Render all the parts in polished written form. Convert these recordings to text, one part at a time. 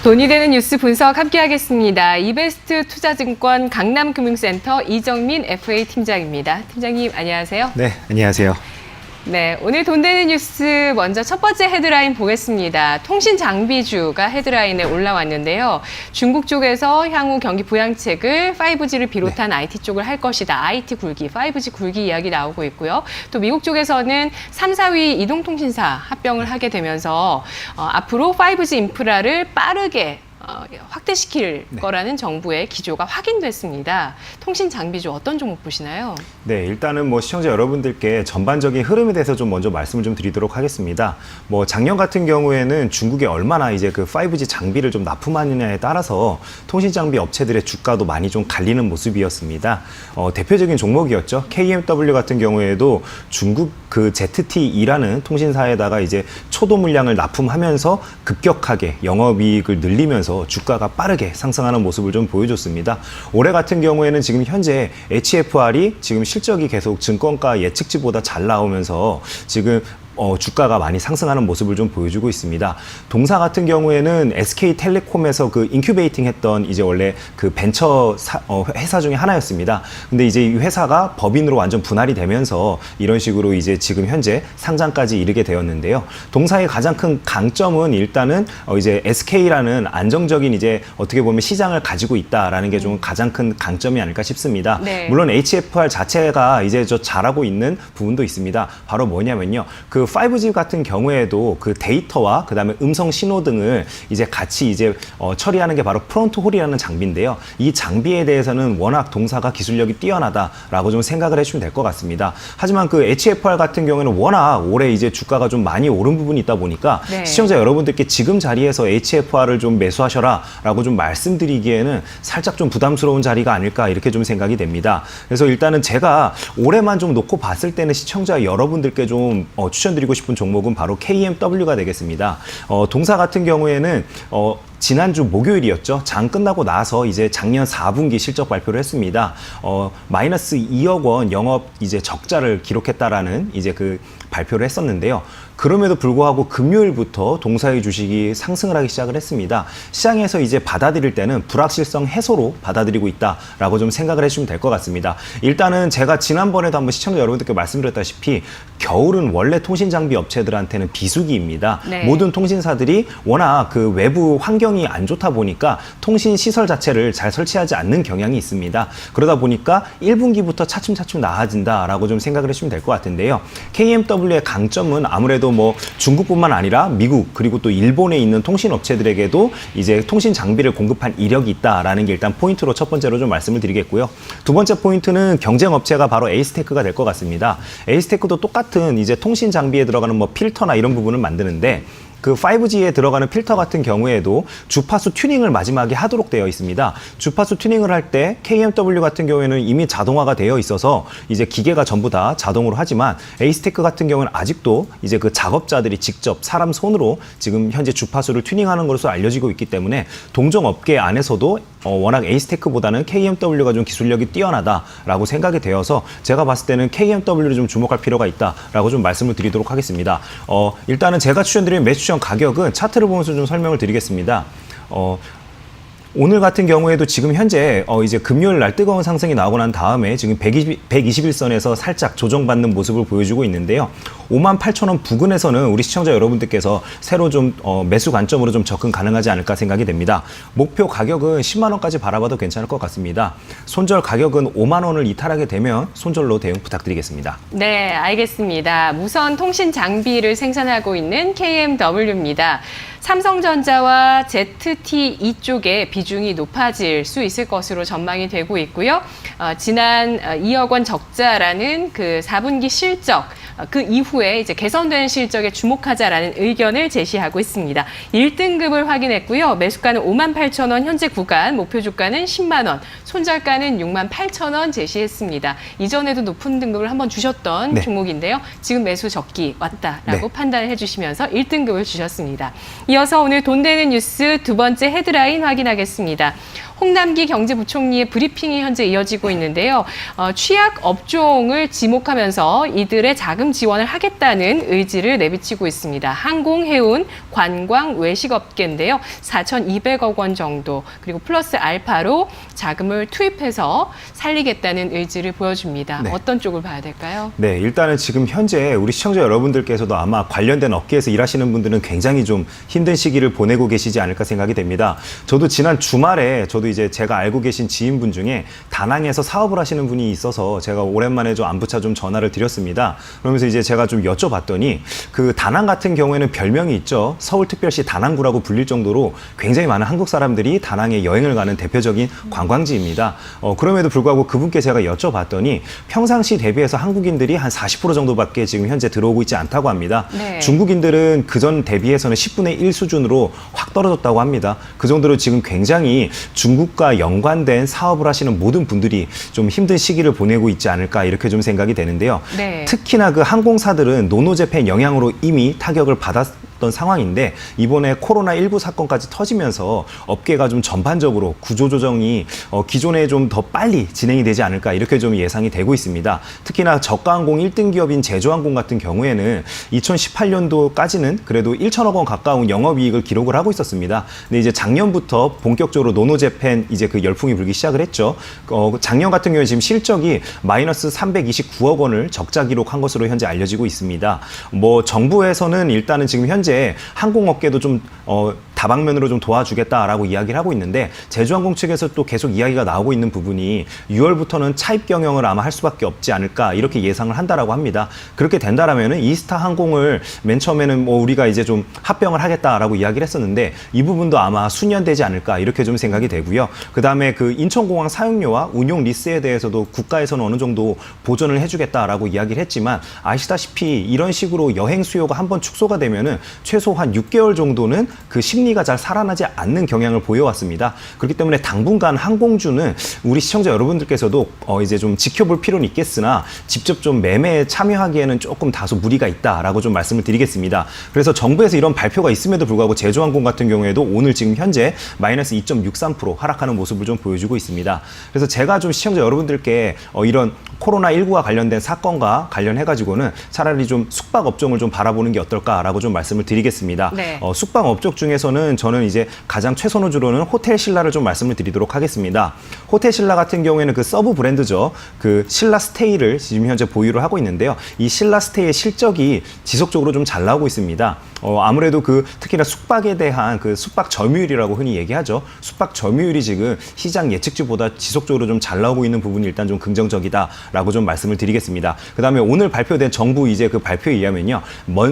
돈이 되는 뉴스 분석 함께하겠습니다. 이베스트 투자증권 강남금융센터 이정민 FA 팀장입니다. 팀장님 안녕하세요. 네, 안녕하세요. 네, 오늘 돈 되는 뉴스 먼저 첫 번째 헤드라인 보겠습니다. 통신 장비주가 헤드라인에 올라왔는데요. 중국 쪽에서 향후 경기 부양책을 5G를 비롯한 IT 쪽을 할 것이다. IT 굴기, 5G 굴기 이야기 나오고 있고요. 또 미국 쪽에서는 3, 4위 이동통신사 합병을 하게 되면서 앞으로 5G 인프라를 빠르게 확대시킬 거라는 정부의 기조가 확인됐습니다. 통신 장비주 어떤 종목 보시나요? 네, 일단은 시청자 여러분들께 전반적인 흐름에 대해서 좀 먼저 말씀을 좀 드리도록 하겠습니다. 작년 같은 경우에는 중국에 얼마나 이제 그 5G 장비를 좀 납품하느냐에 따라서 통신 장비 업체들의 주가도 많이 좀 갈리는 모습이었습니다. 대표적인 종목이었죠. KMW 같은 경우에도 중국 그 ZTE라는 통신사에다가 이제 초도 물량을 납품하면서 급격하게 영업이익을 늘리면서 주가가 빠르게 상승하는 모습을 좀 보여줬습니다. 올해 같은 경우에는 지금 현재 HFR이 지금 실적이 계속 증권가 예측치보다 잘 나오면서 지금 주가가 많이 상승하는 모습을 좀 보여주고 있습니다. 동사 같은 경우에는 SK텔레콤에서 그 인큐베이팅 했던 이제 원래 그 벤처 회사 중에 하나였습니다. 근데 이제 이 회사가 법인으로 완전 분할이 되면서 이런 식으로 이제 지금 현재 상장까지 이르게 되었는데요. 동사의 가장 큰 강점은 일단은 이제 SK라는 안정적인 이제 어떻게 보면 시장을 가지고 있다라는 게 좀 가장 큰 강점이 아닐까 싶습니다. 네. 물론 HFR 자체가 이제 잘하고 있는 부분도 있습니다. 바로 뭐냐면요. 그 5G 같은 경우에도 그 데이터와 그다음에 음성 신호 등을 이제 같이 이제 처리하는 게 바로 프론트 홀이라는 장비인데요. 이 장비에 대해서는 워낙 동사가 기술력이 뛰어나다라고 좀 생각을 해주시면 될 것 같습니다. 하지만 그 HFR 같은 경우에는 워낙 올해 이제 주가가 좀 많이 오른 부분이 있다 보니까 네. 시청자 여러분들께 지금 자리에서 HFR을 좀 매수하셔라라고 좀 말씀드리기에는 살짝 좀 부담스러운 자리가 아닐까 이렇게 좀 생각이 됩니다. 그래서 일단은 제가 올해만 좀 놓고 봤을 때는 시청자 여러분들께 좀 추천드리고 싶은 종목은 바로 KMW가 되겠습니다. 동사 같은 경우에는 지난주 목요일이었죠. 장 끝나고 나서 이제 작년 4분기 실적 발표를 했습니다. 마이너스 2억 원 영업 이제 적자를 기록했다라는 이제 그 발표를 했었는데요. 그럼에도 불구하고 금요일부터 동사의 주식이 상승을 하기 시작을 했습니다. 시장에서 이제 받아들일 때는 불확실성 해소로 받아들이고 있다라고 좀 생각을 해주시면 될 것 같습니다. 일단은 제가 지난번에도 한번 시청자 여러분들께 말씀드렸다시피 겨울은 원래 통신 장비 업체들한테는 비수기입니다. 네. 모든 통신사들이 워낙 그 외부 환경이 안 좋다 보니까 통신 시설 자체를 잘 설치하지 않는 경향이 있습니다. 그러다 보니까 1분기부터 차츰차츰 나아진다라고 좀 생각을 해주시면 될 것 같은데요. KMW의 강점은 아무래도 중국뿐만 아니라 미국 그리고 또 일본에 있는 통신 업체들에게도 이제 통신 장비를 공급한 이력이 있다라는 게 일단 포인트로 첫 번째로 좀 말씀을 드리겠고요. 두 번째 포인트는 경쟁 업체가 바로 에이스테크가 될 것 같습니다. 에이스테크도 똑같은 이제 통신 장비에 들어가는 필터나 이런 부분을 만드는데 그 5G에 들어가는 필터 같은 경우에도 주파수 튜닝을 마지막에 하도록 되어 있습니다. 주파수 튜닝을 할 때 KMW 같은 경우에는 이미 자동화가 되어 있어서 이제 기계가 전부 다 자동으로 하지만 에이스테크 같은 경우는 아직도 이제 그 작업자들이 직접 사람 손으로 지금 현재 주파수를 튜닝하는 것으로 알려지고 있기 때문에 동종 업계 안에서도 워낙 에이스테크보다는 KMW가 좀 기술력이 뛰어나다라고 생각이 되어서 제가 봤을 때는 KMW를 좀 주목할 필요가 있다라고 좀 말씀을 드리도록 하겠습니다. 일단은 제가 추천드리는 매수 가격은 차트를 보면서 좀 설명을 드리겠습니다. 오늘 같은 경우에도 지금 현재 이제 금요일 날 뜨거운 상승이 나오고 난 다음에 지금 121선에서 살짝 조정받는 모습을 보여주고 있는데요. 58,000원 부근에서는 우리 시청자 여러분들께서 새로 좀 매수 관점으로 좀 접근 가능하지 않을까 생각이 됩니다. 목표 가격은 10만 원까지 바라봐도 괜찮을 것 같습니다. 손절 가격은 5만 원을 이탈하게 되면 손절로 대응 부탁드리겠습니다. 네, 알겠습니다. 무선 통신 장비를 생산하고 있는 KMW입니다. 삼성전자와 ZTE 쪽에 비중이 높아질 수 있을 것으로 전망이 되고 있고요. 지난 2억 원 적자라는 그 4분기 실적, 그 이후에 이제 개선된 실적에 주목하자라는 의견을 제시하고 있습니다. 1등급을 확인했고요. 매수가는 58,000원 현재 구간, 목표 주가는 10만 원, 손절가는 68,000원 제시했습니다. 이전에도 높은 등급을 한번 주셨던 종목인데요. 지금 매수 적기 왔다라고 판단을 해주시면서 1등급을 주셨습니다. 이어서 오늘 돈 되는 뉴스 두 번째 헤드라인 확인하겠습니다. 홍남기 경제부총리의 브리핑이 현재 이어지고 있는데요. 취약 업종을 지목하면서 이들의 자금 지원을 하겠다는 의지를 내비치고 있습니다. 항공, 해운, 관광, 외식업계인데요. 4,200억 원 정도 그리고 플러스 알파로 자금을 투입해서 살리겠다는 의지를 보여줍니다. 네. 어떤 쪽을 봐야 될까요? 네, 일단은 지금 현재 우리 시청자 여러분들께서도 아마 관련된 업계에서 일하시는 분들은 굉장히 좀 힘든 시기를 보내고 계시지 않을까 생각이 됩니다. 저도 지난 주말에 저도 이제 제가 알고 계신 지인분 중에 다낭에서 사업을 하시는 분이 있어서 제가 오랜만에 좀 안부차 좀 전화를 드렸습니다. 그러면서 이제 제가 좀 여쭤봤더니 그 다낭 같은 경우에는 별명이 있죠. 서울특별시 다낭구라고 불릴 정도로 굉장히 많은 한국 사람들이 다낭에 여행을 가는 대표적인 관광지입니다. 그럼에도 불구하고 그분께 제가 여쭤봤더니 평상시 대비해서 한국인들이 한 40% 정도밖에 지금 현재 들어오고 있지 않다고 합니다. 네. 중국인들은 그전 대비해서는 10분의 1 수준으로 확 떨어졌다고 합니다. 그 정도로 지금 굉장히 중국과 연관된 사업을 하시는 모든 분들이 좀 힘든 시기를 보내고 있지 않을까 이렇게 좀 생각이 되는데요. 네. 특히나 그 항공사들은 노노재팬 영향으로 이미 타격을 받았던 상황인데 이번에 코로나19 사건까지 터지면서 업계가 좀 전반적으로 구조조정이 기존에 좀 더 빨리 진행이 되지 않을까 이렇게 좀 예상이 되고 있습니다. 특히나 저가항공 1등 기업인 제주항공 같은 경우에는 2018년도까지는 그래도 1천억 원 가까운 영업이익을 기록을 하고 있었습니다. 근데 이제 작년부터 본격적으로 노노재팬 이제 그 열풍이 불기 시작을 했죠. 작년 같은 경우에 지금 실적이 마이너스 329억 원을 적자 기록한 것으로 현재 알려지고 있습니다. 뭐 정부에서는 일단은 지금 현재 항공업계도 좀 다방면으로 좀 도와주겠다라고 이야기를 하고 있는데 제주항공 측에서 또 계속 이야기가 나오고 있는 부분이 6월부터는 차입 경영을 아마 할 수밖에 없지 않을까 이렇게 예상을 한다라고 합니다. 그렇게 된다라면은 이스타 항공을 맨 처음에는 뭐 우리가 이제 좀 합병을 하겠다라고 이야기를 했었는데 이 부분도 아마 수년되지 않을까 이렇게 좀 생각이 되고요. 그다음에 그 인천공항 사용료와 운용 리스에 대해서도 국가에서는 어느 정도 보전을 해주겠다라고 이야기를 했지만 아시다시피 이런 식으로 여행 수요가 한번 축소가 되면은 최소 한 6개월 정도는 그 심리가 잘 살아나지 않는 경향을 보여왔습니다. 그렇기 때문에 당분간 항공주는 우리 시청자 여러분들께서도 이제 좀 지켜볼 필요는 있겠으나 직접 좀 매매에 참여하기에는 조금 다소 무리가 있다라고 좀 말씀을 드리겠습니다. 그래서 정부에서 이런 발표가 있음에도 불구하고 제주항공 같은 경우에도 오늘 지금 현재 마이너스 2.63% 하락하는 모습을 좀 보여주고 있습니다. 그래서 제가 좀 시청자 여러분들께 이런 코로나19와 관련된 사건과 관련해가지고는 차라리 좀 숙박 업종을 좀 바라보는 게 어떨까라고 좀 말씀을 드리겠습니다. 네. 숙박 업종 중에서는 저는 이제 가장 최선호주로는 호텔 신라를 좀 말씀을 드리도록 하겠습니다. 호텔 신라 같은 경우에는 그 서브 브랜드죠. 그 신라 스테이를 지금 현재 보유를 하고 있는데요. 이 신라 스테이의 실적이 지속적으로 좀 잘 나오고 있습니다. 아무래도 그 특히나 숙박에 대한 그 숙박 점유율이라고 흔히 얘기하죠. 숙박 점유율이 지금 시장 예측치보다 지속적으로 좀 잘 나오고 있는 부분이 일단 좀 긍정적이다라고 좀 말씀을 드리겠습니다. 그다음에 오늘 발표된 정부 이제 그 발표에 의하면요.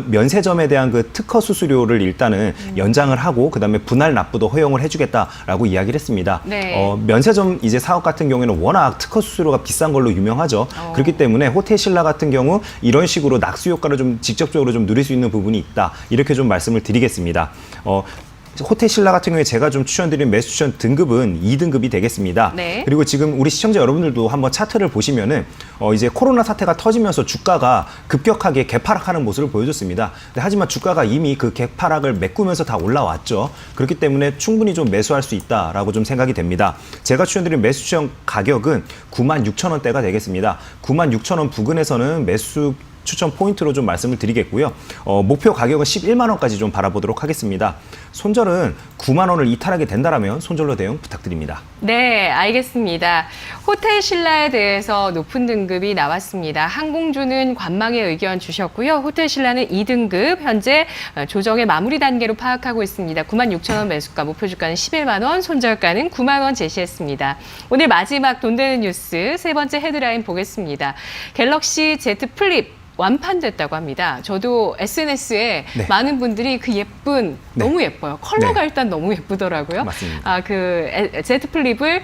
면세점에 대한 그 특허 수수료를 일단은 연장을 하고 그다음에 분할 납부도 허용을 해주겠다라고 이야기를 했습니다. 네. 면세점 이제 사업 같은 경우에는 워낙 특허 수수료가 비싼 걸로 유명하죠. 그렇기 때문에 호텔 신라 같은 경우 이런 식으로 낙수 효과를 좀 직접적으로 좀 누릴 수 있는 부분이 있다. 이렇게 좀 말씀을 드리겠습니다. 호텔 신라 같은 경우에 제가 좀 추천드린 매수 추천 등급은 2등급이 되겠습니다. 네. 그리고 지금 우리 시청자 여러분들도 한번 차트를 보시면은 이제 코로나 사태가 터지면서 주가가 급격하게 개파락하는 모습을 보여줬습니다. 하지만 주가가 이미 그 개파락을 메꾸면서 다 올라왔죠. 그렇기 때문에 충분히 좀 매수할 수 있다라고 좀 생각이 됩니다. 제가 추천드린 매수 추천 가격은 96,000원대가 되겠습니다. 96,000원 부근에서는 매수 추천 포인트로 좀 말씀을 드리겠고요. 목표 가격은 11만 원까지 좀 바라보도록 하겠습니다. 손절은 9만 원을 이탈하게 된다라면 손절로 대응 부탁드립니다. 네, 알겠습니다. 호텔 신라에 대해서 높은 등급이 나왔습니다. 항공주는 관망의 의견 주셨고요. 호텔 신라는 2등급, 현재 조정의 마무리 단계로 파악하고 있습니다. 96,000원 매수가, 목표 주가는 11만 원, 손절가는 9만 원 제시했습니다. 오늘 마지막 돈 되는 뉴스 세 번째 헤드라인 보겠습니다. 갤럭시 Z 플립 완판됐다고 합니다. 저도 SNS에 네. 많은 분들이 그 예쁜, 네. 너무 예뻐요. 컬러가 네. 일단 너무 예쁘더라고요. 맞습니다. Z 플립을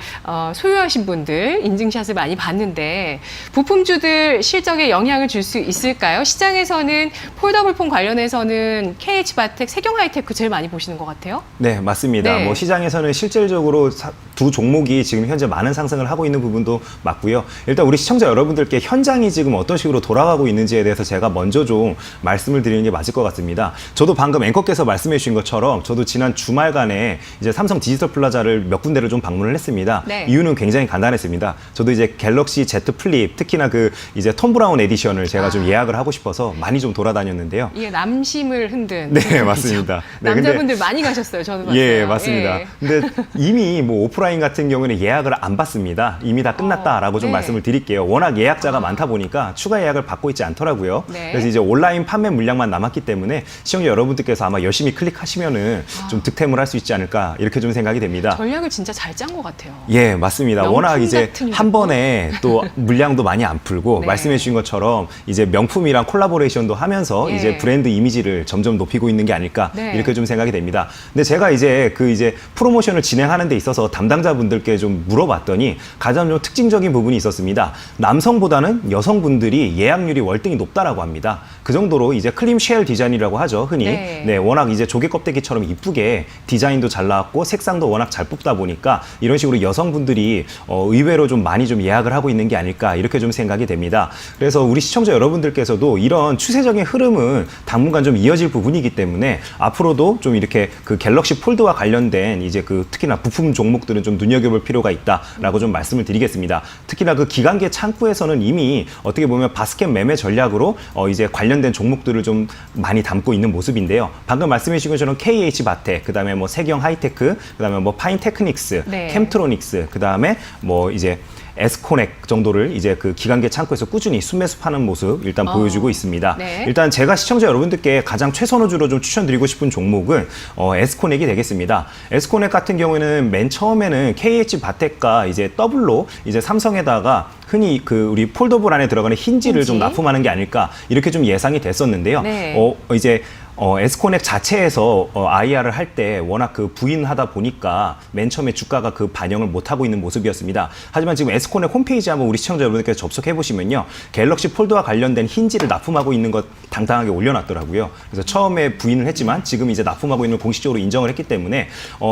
소유하신 분들 인증샷을 많이 봤는데 부품주들 실적에 영향을 줄 수 있을까요? 시장에서는 폴더블 폰 관련해서는 KH바텍, 세경하이테크 제일 많이 보시는 것 같아요. 네, 맞습니다. 네. 시장에서는 실질적으로 두 종목이 지금 현재 많은 상승을 하고 있는 부분도 맞고요. 일단 우리 시청자 여러분들께 현장이 지금 어떤 식으로 돌아가고 있는지에 대해서 제가 먼저 좀 말씀을 드리는 게 맞을 것 같습니다. 저도 방금 앵커께서 말씀해 주신 것처럼 저도 지난 주말간에 이제 삼성 디지털 플라자를 몇 군데를 좀 방문을 했습니다. 네. 이유는 굉장히 간단했습니다. 저도 이제 갤럭시 Z 플립, 특히나 그 이제 톰 브라운 에디션을 제가 좀 예약을 하고 싶어서 많이 좀 돌아다녔는데요. 이게 남심을 흔든. 네, 맞습니다. 네, 남자분들 많이 가셨어요. 저도 봤어요. 예, 맞습니다. 예. 근데 이미 뭐 오프라인 같은 경우는 예약을 안 받습니다. 이미 다 끝났다라고 좀 네. 말씀을 드릴게요. 워낙 예약자가 많다 보니까 추가 예약을 받고 있지 않더라고요. 네. 그래서 이제 온라인 판매 물량만 남았기 때문에 시청자 여러분들께서 아마 열심히 클릭하시면은 좀 득템을 할 수 있지 않을까 이렇게 좀 생각이 됩니다. 전략을 진짜 잘 짠 것 같아요. 예, 맞습니다. 명품 워낙 이제 같은 한 번에 또 물량도 많이 안 풀고 네. 말씀해 주신 것처럼 이제 명품이랑 콜라보레이션도 하면서 예. 이제 브랜드 이미지를 점점 높이고 있는 게 아닐까 네. 이렇게 좀 생각이 됩니다. 근데 제가 이제 그 이제 프로모션을 진행하는 데 있어서 담당자분들께 좀 물어봤더니 가장 좀 특징적인 부분이 있었습니다. 남성보다는 여성분들이 예약률이 월등히 높다라고 합니다. 그 정도로 이제 클림 쉘 디자인이라고 하죠, 흔히. 네. 네, 워낙 이제 조개 껍데기처럼 이쁘게 디자인도 잘 나왔고 색상도 워낙 잘 뽑다 보니까 이런 식으로 여성분들이 의외로 좀 많이 좀 예약을 하고 있는 게 아닐까 이렇게 좀 생각이 됩니다. 그래서 우리 시청자 여러분들께서도 이런 추세적인 흐름은 당분간 좀 이어질 부분이기 때문에 앞으로도 좀 이렇게 그 갤럭시 폴드와 관련된 이제 그 특히나 부품 종목들은 좀 눈여겨볼 필요가 있다라고 좀 말씀을 드리겠습니다. 특히나 그 기관계 창구에서는 이미 어떻게 보면 바스켓 매매 전략으로 이제 관련된 종목들을 좀 많이 담고 있는 모습인데요. 방금 말씀해 주신 것처럼 KH 바텍, 그다음에 뭐 세경 하이테크, 그다음에 뭐 파인 테크닉스, 네. 캠트로닉스, 그다음에 뭐 이제 에스코넥 정도를 이제 그 기관계 창구에서 꾸준히 순매수파는 모습 일단 보여주고 있습니다. 네. 일단 제가 시청자 여러분들께 가장 최선호주로 좀 추천드리고 싶은 종목은 에스코넥이 되겠습니다. 에스코넥 같은 경우에는 맨 처음에는 KH 바텍과 이제 더블로 이제 삼성에다가 흔히 그 우리 폴더블 안에 들어가는 힌지를 좀 힌지? 납품하는 게 아닐까 이렇게 좀 예상이 됐었는데요. 네. 이제 에스코넥 자체에서 IR을 할 때 워낙 그 부인하다 보니까 맨 처음에 주가가 그 반영을 못하고 있는 모습이었습니다. 하지만 지금 에스코넥 홈페이지 한번 우리 시청자 여러분들께서 접속해 보시면요. 갤럭시 폴드와 관련된 힌지를 납품하고 있는 것 당당하게 올려놨더라고요. 그래서 처음에 부인을 했지만 지금 이제 납품하고 있는 걸 공식적으로 인정을 했기 때문에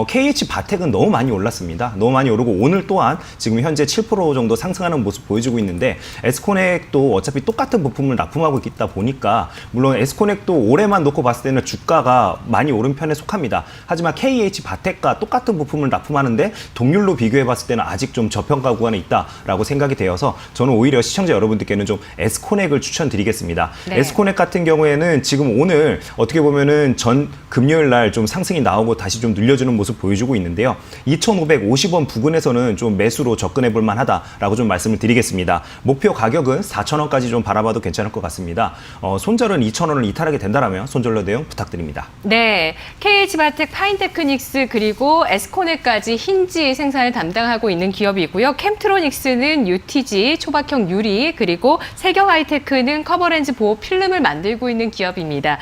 KH 바텍은 너무 많이 올랐습니다. 너무 많이 오르고 오늘 또한 지금 현재 7% 정도 상승하는 모습 보여주고 있는데 에스코넥도 어차피 똑같은 부품을 납품하고 있다 보니까 물론 에스코넥도 올해만 놓고 봤을 때는 주가가 많이 오른 편에 속합니다. 하지만 KH 바텍과 똑같은 부품을 납품하는데 동률로 비교해 봤을 때는 아직 좀 저평가 구간에 있다라고 생각이 되어서 저는 오히려 시청자 여러분들께는 좀 에스코넥을 추천드리겠습니다. 네. 에스코넥 같은 경우에는 지금 오늘 어떻게 보면은 전 금요일 날 좀 상승이 나오고 다시 좀 늘려주는 모습 보여주고 있는데요. 2,550원 부근에서는 좀 매수로 접근해 볼 만하다라고 좀 말씀을 드리겠습니다. 목표 가격은 4,000원까지 좀 바라봐도 괜찮을 것 같습니다. 손절은 2,000원을 이탈하게 된다라면 손절로 대응 부탁드립니다. 네, KH바텍, 파인테크닉스 그리고 에스코넥까지 힌지 생산을 담당하고 있는 기업이고요. 캠트로닉스는 UTG, 초박형 유리, 그리고 세경 하이테크는 커버렌즈 보호 필름을 만들고 있는 기업입니다.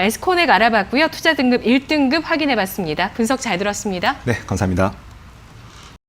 에스코넥 알아봤고요. 투자 등급 1등급 확인해봤습니다. 분석 잘 들었습니다. 네, 감사합니다.